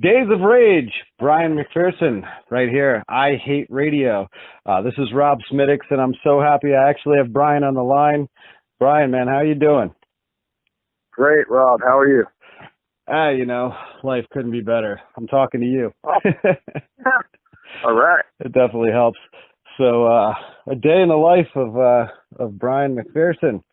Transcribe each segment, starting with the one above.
Days of Rage, Bryan McPherson, right here. I Hate Radio. This is Rob Smittix, and I'm so happy I actually have Bryan on the line. Bryan, man, how you doing? Great, Rob. How are you? Life couldn't be better. I'm talking to you. Oh. All right. It definitely helps. So, a day in the life of Bryan McPherson.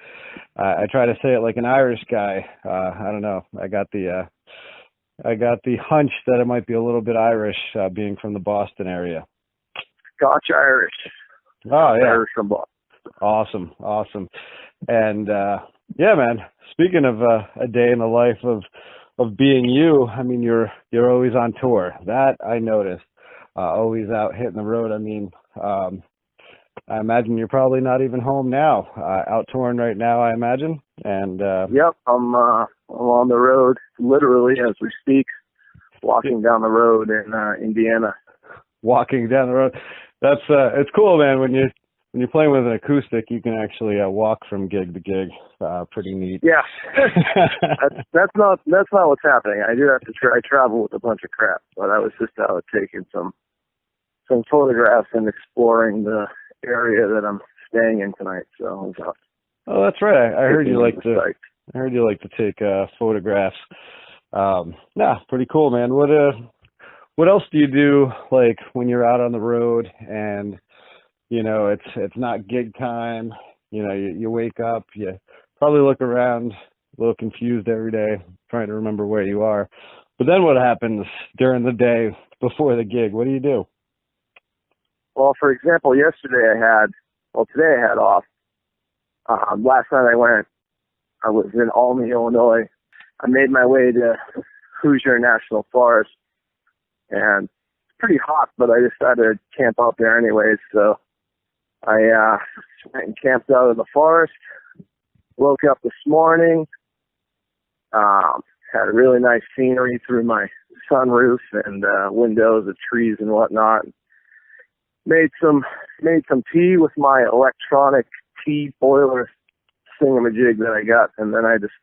I try to say it like an Irish guy. I don't know. I got the hunch that it might be a little bit Irish, being from the Boston area. Scotch Irish. Oh yeah, Irish from Boston. Awesome. And yeah, man. Speaking of a day in the life of being you, I mean, you're always on tour. That I noticed. Always out hitting the road. I mean, I imagine you're probably not even home now. Out touring right now, I imagine. And yep, I'm on the road literally as we speak, walking down the road in Indiana. Walking down the road. That's it's cool, man. When you're playing with an acoustic, you can actually walk from gig to gig. Pretty neat. Yeah, that's not what's happening. I do have to I travel with a bunch of crap, but I was just out taking some photographs and exploring the area that I'm staying in tonight. So I was out. Oh, that's right. I heard you like to. I heard you like to take photographs. Pretty cool, man. What else do you do, like, when you're out on the road and it's not gig time? You wake up, you probably look around, a little confused every day, trying to remember where you are. But then what happens during the day before the gig? What do you do? Well, for example, today I had off. Last night I was in Albany, Illinois. I made my way to Hoosier National Forest, and it's pretty hot, but I decided to camp out there anyways. So I went and camped out in the forest, woke up this morning, had a really nice scenery through my sunroof and windows of trees and whatnot. Made some tea with my electronic tea boiler thingamajig that I got, and then I just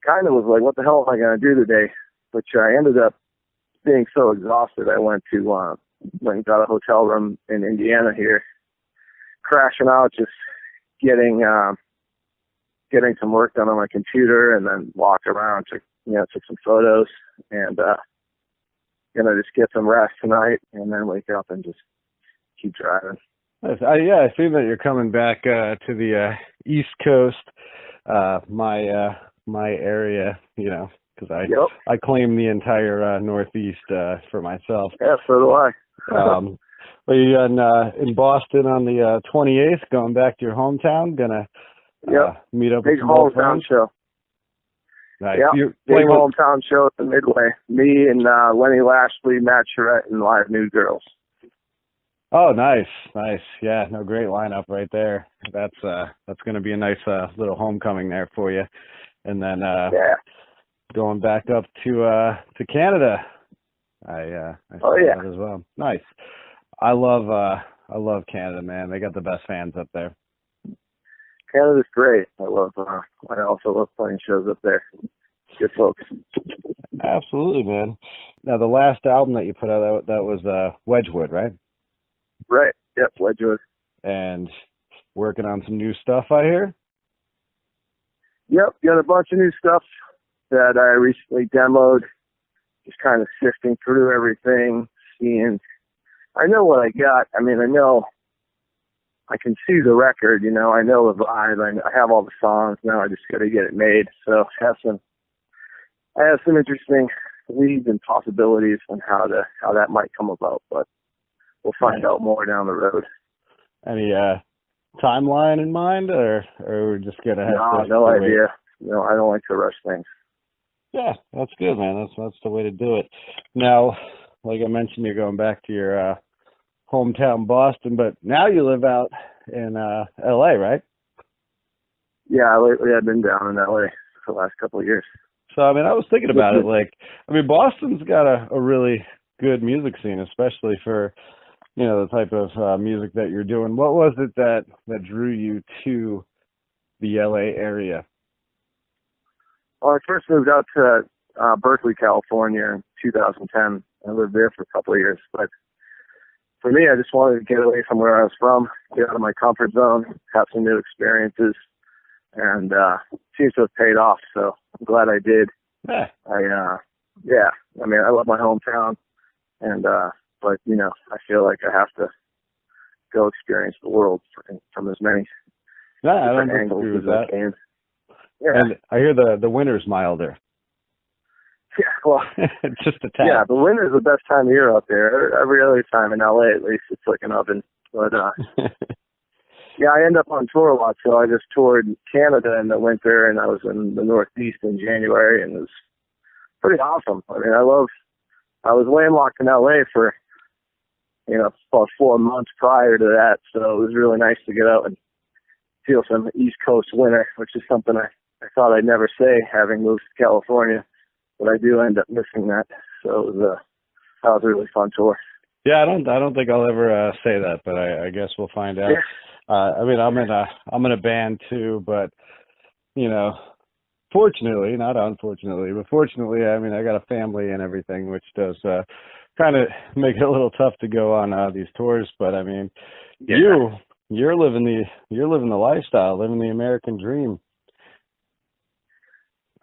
kind of was like, what the hell am I going to do today? Which I ended up being so exhausted, I went and got a hotel room in Indiana here, crashing out, just getting some work done on my computer, and then walked around, took some photos, and gonna just get some rest tonight, and then wake up and just keep driving. I see that you're coming back to the East Coast, my area, because I claim the entire Northeast for myself. Yeah, so do I. Are you in Boston on the 28th, going back to your hometown? Gonna meet up with some old friends? Big hometown show. Nice. Yep, big hometown show at the Midway. Me and Lenny Lashley, Matt Charette, and Live New Girls. Oh, nice. Yeah, no, great lineup right there. That's going to be a nice little homecoming there for you. And then going back up to Canada. I saw that as well. Nice. I love Canada, man. They got the best fans up there. Canada's great. I also love playing shows up there. Good folks. Absolutely, man. Now, the last album that you put out, that was Wedgwood, right? Right. Yep, Wedgwood. And working on some new stuff, I hear? Yep, got a bunch of new stuff that I recently demoed. Just kind of sifting through everything, seeing. I know what I got. I mean, I can see the record, I know the vibe. I have all the songs now. I just got to get it made. So I have some interesting leads and possibilities on how that might come about, but we'll find out more down the road. Any timeline in mind, or we're just gonna have no idea. No, I don't like to rush things. Yeah, that's good, man. That's the way to do it. Now, like I mentioned, you're going back to your hometown, Boston, but now you live out in LA, right? Yeah, lately I've been down in LA for the last couple of years. So, I mean, I was thinking about it. Boston's got a really good music scene, especially for, the type of music that you're doing. What was it that drew you to the LA area? Well, I first moved out to Berkeley, California in 2010. I lived there for a couple of years. But for me, I just wanted to get away from where I was from, get out of my comfort zone, have some new experiences, and it seems to have paid off. So I'm glad I did. Yeah. I mean, I love my hometown, and but you know, I feel like I have to go experience the world from as many different angles as I can. Yeah. And I hear the winter's milder. Yeah, well, just a tad. Yeah, the winter's the best time of year out there. Every other time in LA, at least, it's like an oven. But yeah, I end up on tour a lot, so I just toured Canada in the winter, and I was in the Northeast in January, and it was pretty awesome. I mean, I was landlocked in LA for, you know, about 4 months prior to that, so it was really nice to get out and feel some East Coast winter, which is something I thought I'd never say, having moved to California, but I do end up missing that. So that was a really fun tour. Yeah, I don't think I'll ever say that, but I guess we'll find out. Yeah. I mean, I'm in a band too, but you know, fortunately, not unfortunately, but fortunately, I mean, I got a family and everything, which does kind of make it a little tough to go on these tours. But I mean, yeah. You're living the lifestyle, living the American dream.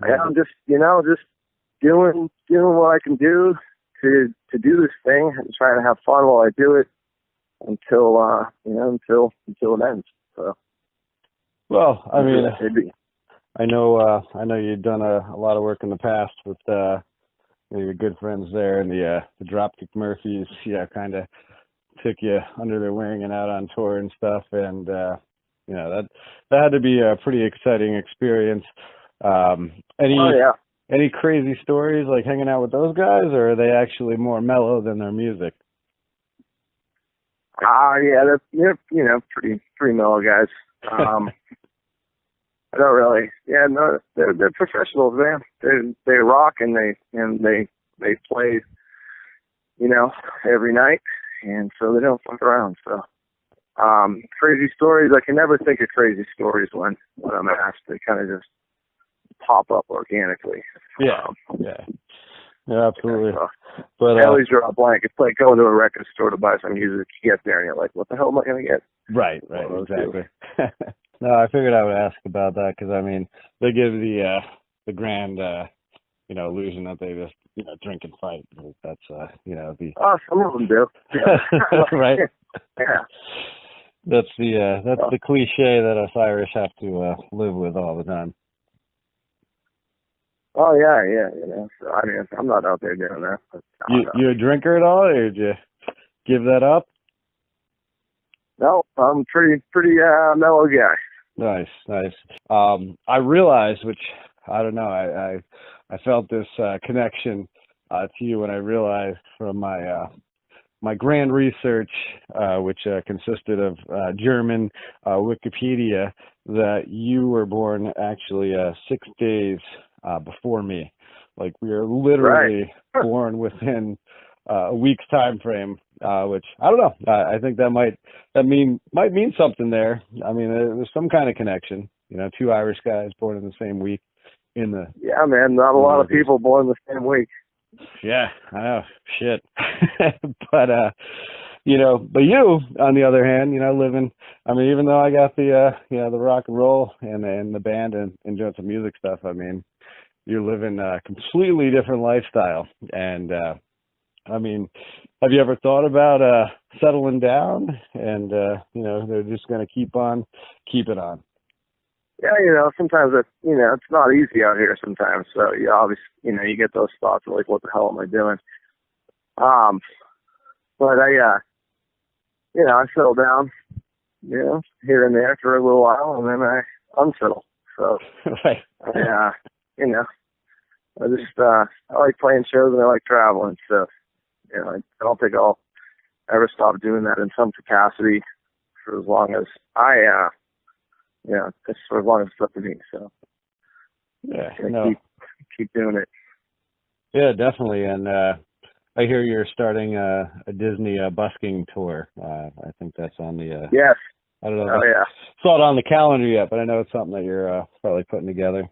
Yeah, I'm just doing what I can do to do this thing and trying to have fun while I do it until it ends. So. Well, I mean, I know you've done a lot of work in the past with your good friends there and the Dropkick Murphys. Yeah, kind of took you under their wing and out on tour and stuff, and you know, that had to be a pretty exciting experience. Any crazy stories like hanging out with those guys, or are they actually more mellow than their music? Yeah, they're you know, pretty mellow guys. I don't really. Yeah, no, they're professionals, man. They rock and they play, you know, every night, and so they don't fuck around. So, crazy stories. I can never think of crazy stories when I'm asked. They kind of just pop up organically. Yeah, absolutely. So, but I always draw a blank. It's like going to a record store to buy some music. You get there and you're like, what the hell am I going to get? Right, exactly. No, I figured I would ask about that because I mean they give the grand you know, illusion that they just, you know, drink and fight. That's you know, some of them do. Right. Yeah. That's the cliche that us Irish have to live with all the time. Oh yeah. You know, so, I mean, I'm not out there doing that. But you a drinker at all, or did you give that up? No, I'm pretty mellow guy. Nice. I realized, which I don't know, I felt this connection to you when I realized from my grand research, which consisted of German Wikipedia, that you were born actually 6 days before me. Like we are literally born within a week's time frame, which I don't know. I think that might mean something there. I mean, there's some kind of connection. You know, two Irish guys born in the same week. Yeah, man. Not a lot of people born the same week. Yeah, I know. Shit. But you know, but you, on the other hand, you know, living. I mean, even though I got the you know, the rock and roll and the band and doing some music stuff, I mean, you're living a completely different lifestyle. And I mean, have you ever thought about settling down and you know, they're just going to keep it on? Yeah, you know, sometimes it's not easy out here sometimes. So you obviously, you know, you get those thoughts of like, what the hell am I doing? But I settle down, you know, here and there for a little while, and then I unsettle. So, right. You know, I like playing shows and I like traveling. So, you know, I don't think I'll ever stop doing that in some capacity for as long as just for as long as it's up to me. So, yeah, keep doing it. Yeah, definitely. And I hear you're starting a Disney busking tour. I think that's on the yes. I don't know. Oh yeah. It's not on the calendar yet, but I know it's something that you're probably putting together.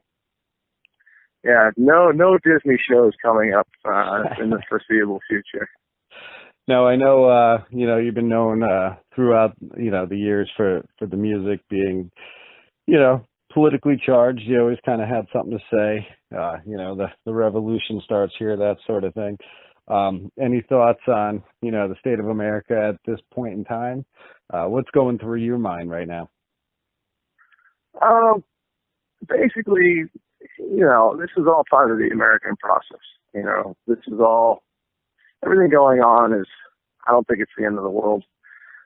Yeah, no Disney shows coming up in the foreseeable future. No, I know, you've been known throughout, the years for the music being, politically charged. You always kind of had something to say. The revolution starts here, that sort of thing. Any thoughts on, the state of America at this point in time? What's going through your mind right now? Basically, this is all part of the American process. This is all, everything going on is, I don't think it's the end of the world.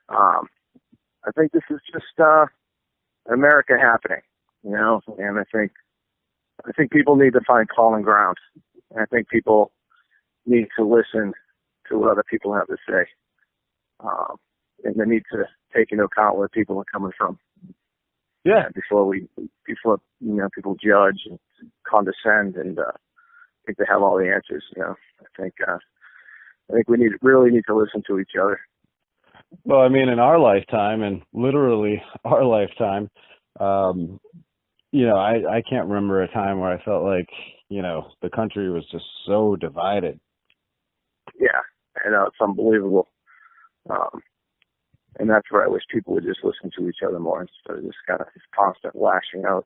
I think this is just America happening, and I think people need to find common ground. And I think people need to listen to what other people have to say. And they need to take into account where people are coming from. Yeah. Before people judge and condescend and think they have all the answers. I think we really need to listen to each other. Well, I mean, in our lifetime, and literally our lifetime, I can't remember a time where I felt like, the country was just so divided. Yeah, I know, it's unbelievable. And that's where I wish people would just listen to each other more instead of just kind of this constant lashing out.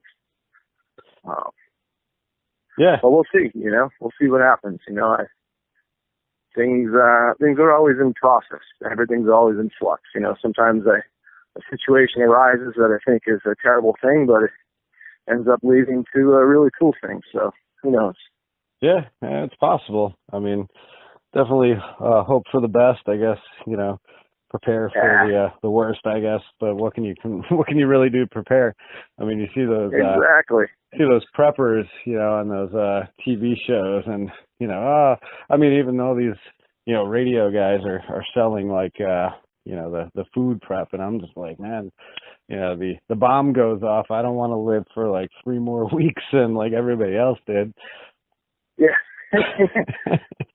Yeah. But we'll see, we'll see what happens. Things are always in process. Everything's always in flux. Sometimes a situation arises that I think is a terrible thing, but it ends up leading to a really cool thing. So who knows? Yeah, it's possible. I mean, definitely hope for the best, I guess, prepare for the worst, I guess, but what can you really do to prepare? I mean, you see those exactly. See those preppers, on those TV shows, and I mean, even though these radio guys are selling like the food prep, and I'm just like, man, the bomb goes off, I don't want to live for like 3 more weeks and like everybody else did. Yeah.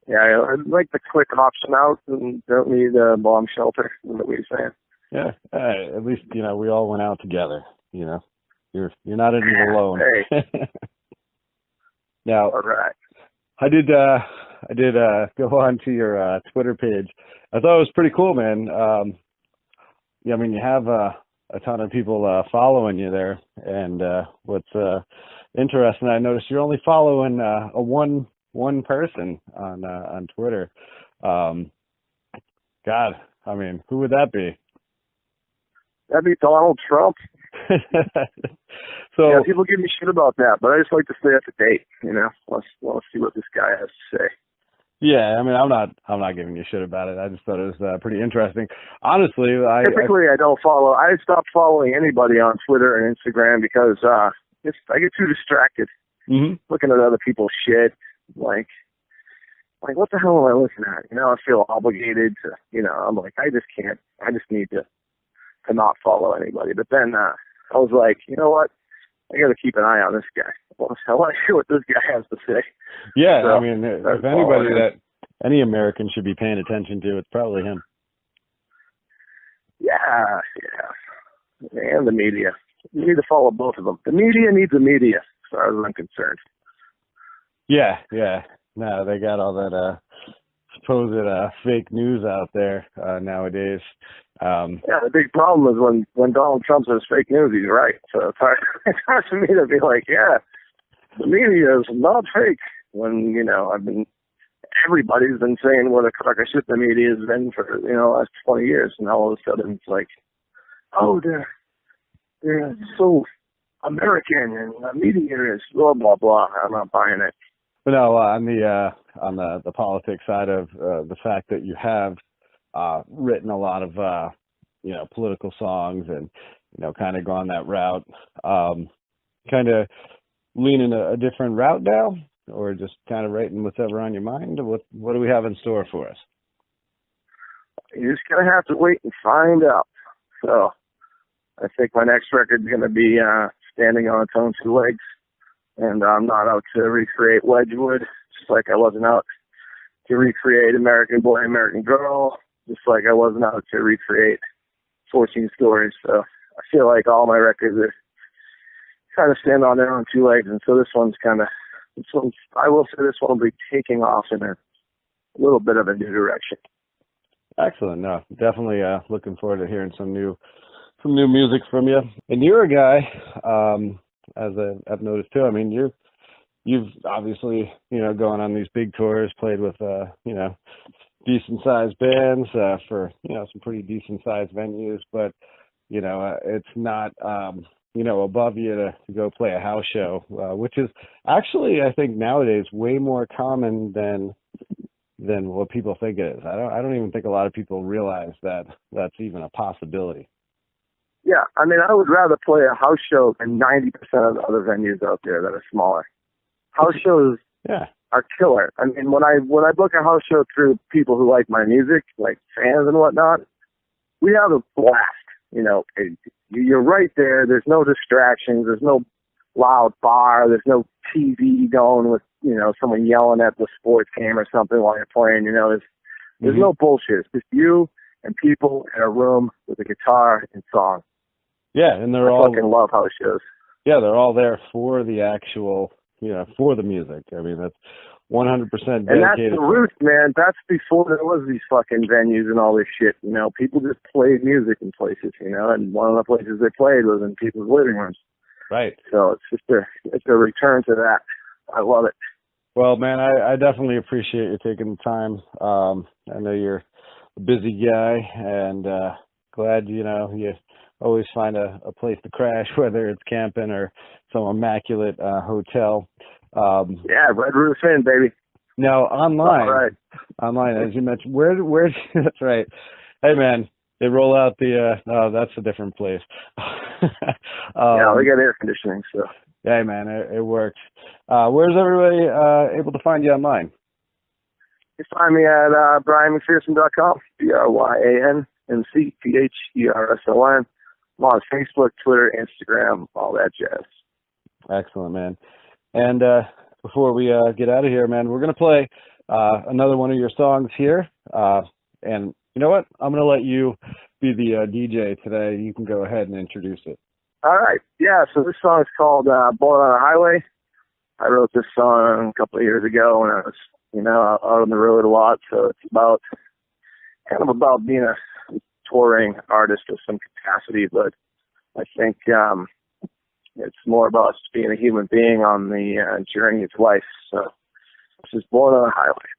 Yeah, I'd like the quick option out and don't need a bomb shelter, is what you're saying. Yeah, at least, we all went out together, You're not in it alone. Hey. Now, all right. I did go on to your Twitter page. I thought it was pretty cool, man. I mean, you have a ton of people following you there, and what's interesting, I noticed you're only following a one person on Twitter. God, I mean, who would that be? That'd be Donald Trump. So yeah, people give me shit about that, but I just like to stay up to date. Want to see what this guy has to say. Yeah, I mean, I'm not giving you shit about it. I just thought it was pretty interesting. Honestly, I don't follow. I stopped following anybody on Twitter and Instagram because I get too distracted looking at other people's shit. Like what the hell am I looking at? I feel obligated to. I'm like, I just can't. I just need to not follow anybody. But then I was like, you know what? I got to keep an eye on this guy. I want to hear what this guy has to say. Yeah, so, I mean, if anybody that any American should be paying attention to, it's probably him. Yeah. And the media. You need to follow both of them. The media needs the media, as far as I'm concerned. Yeah. No, they got all that supposed fake news out there nowadays. Yeah, the big problem is when Donald Trump says fake news, he's right. So it's hard for me to be like, yeah, the media is not fake. When, everybody's been saying what a crock of shit the media has been for, the last 20 years. And all of a sudden it's like, oh, they're so American and the media is blah, blah, blah. I'm not buying it. But no, on the politics side of the fact that you have written a lot of political songs and kind of gone that route, kind of leaning a different route now, or just kind of writing whatever on your mind? What do we have in store for us? You're just gonna have to wait and find out. So I think my next record is gonna be standing on its own 2 legs. And I'm not out to recreate Wedgwood, just like I wasn't out to recreate American Boy, American Girl, just like I wasn't out to recreate 14 Stories. So I feel like all my records are kind of stand on their own 2 legs, and so this one's kind of I will say this one will be taking off in a little bit of a new direction. Excellent. No, definitely looking forward to hearing some new music from you. And you're a guy, as I've noticed too. I mean, you've obviously, going on these big tours, played with decent sized bands for some pretty decent sized venues, but it's not above you to go play a house show, which is actually, I think nowadays way more common than what people think it is. I don't even think a lot of people realize that that's even a possibility. Yeah, I mean, I would rather play a house show than 90% of the other venues out there that are smaller. House shows are killer. I mean, when I book a house show through people who like my music, like fans and whatnot, we have a blast. You're right there. There's no distractions. There's no loud bar. There's no TV going with, someone yelling at the sports game or something while you're playing. There's no bullshit. It's just you and people in a room with a guitar and song. Yeah, and I fucking love house shows. Yeah, they're all there for the actual, for the music. I mean, that's 100% dedicated. And that's the roots, man. That's before there was these fucking venues and all this shit. People just played music in places, and one of the places they played was in people's living rooms. Right. So it's just a return to that. I love it. Well, man, I definitely appreciate you taking the time. I know you're a busy guy, and glad, you always find a place to crash, whether it's camping or some immaculate hotel. Yeah, Red Roof Inn, baby. Now, online, right. As you mentioned, where that's right. Hey, man, they roll out that's a different place. Yeah, we got air conditioning, so. Hey, man, it works. Where's everybody able to find you online? You can find me at BryanMcPherson.com, BryanMcPherson. I'm on Facebook, Twitter, Instagram, all that jazz. Excellent, man. And before we get out of here, man, we're going to play another one of your songs here. And you know what? I'm going to let you be the DJ today. You can go ahead and introduce it. All right. Yeah, so this song is called Born on a Highway. I wrote this song a couple of years ago when I was, out on the road a lot. So it's about being a touring artist of some capacity, but I think it's more about being a human being on the journey of life. So this is Born on a Highway.